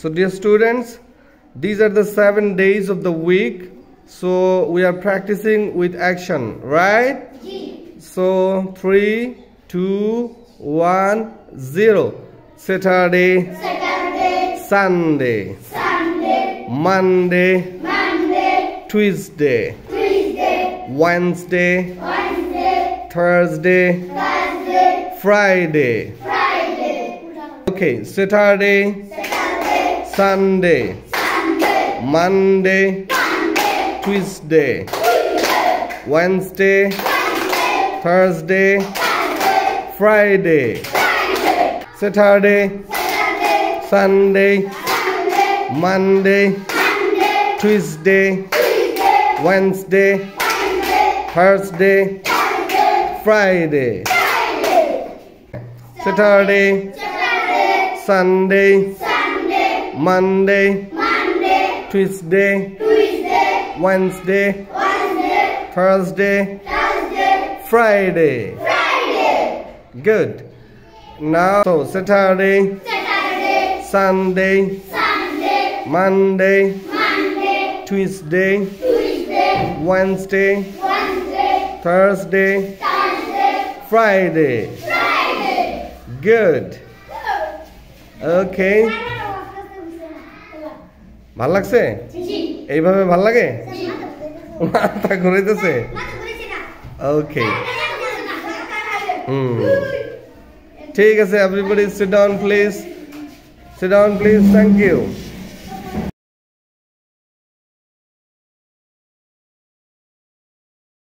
So dear students, these are the 7 days of the week. So we are practicing with action, right? So 3, 2, 1, 0. Saturday, Sunday, Monday, Tuesday, Wednesday, Thursday, Friday. Okay, Saturday, Sunday, Monday, Tuesday, Wednesday, Thursday, Friday. Saturday, Sunday, Monday, Tuesday, Wednesday, Thursday, Friday. Saturday, Sunday, Monday, Tuesday, Wednesday, Thursday, Friday. Good. Now, so Saturday, Sunday, Monday, Tuesday, Wednesday, Thursday, Friday. Good. Okay. ভাল লাগছে? এইভাবে ভাল লাগে? মাথা ঘুরাইতেছে? Okay. ঠিক আছে, everybody sit down please. Sit down please. Thank you.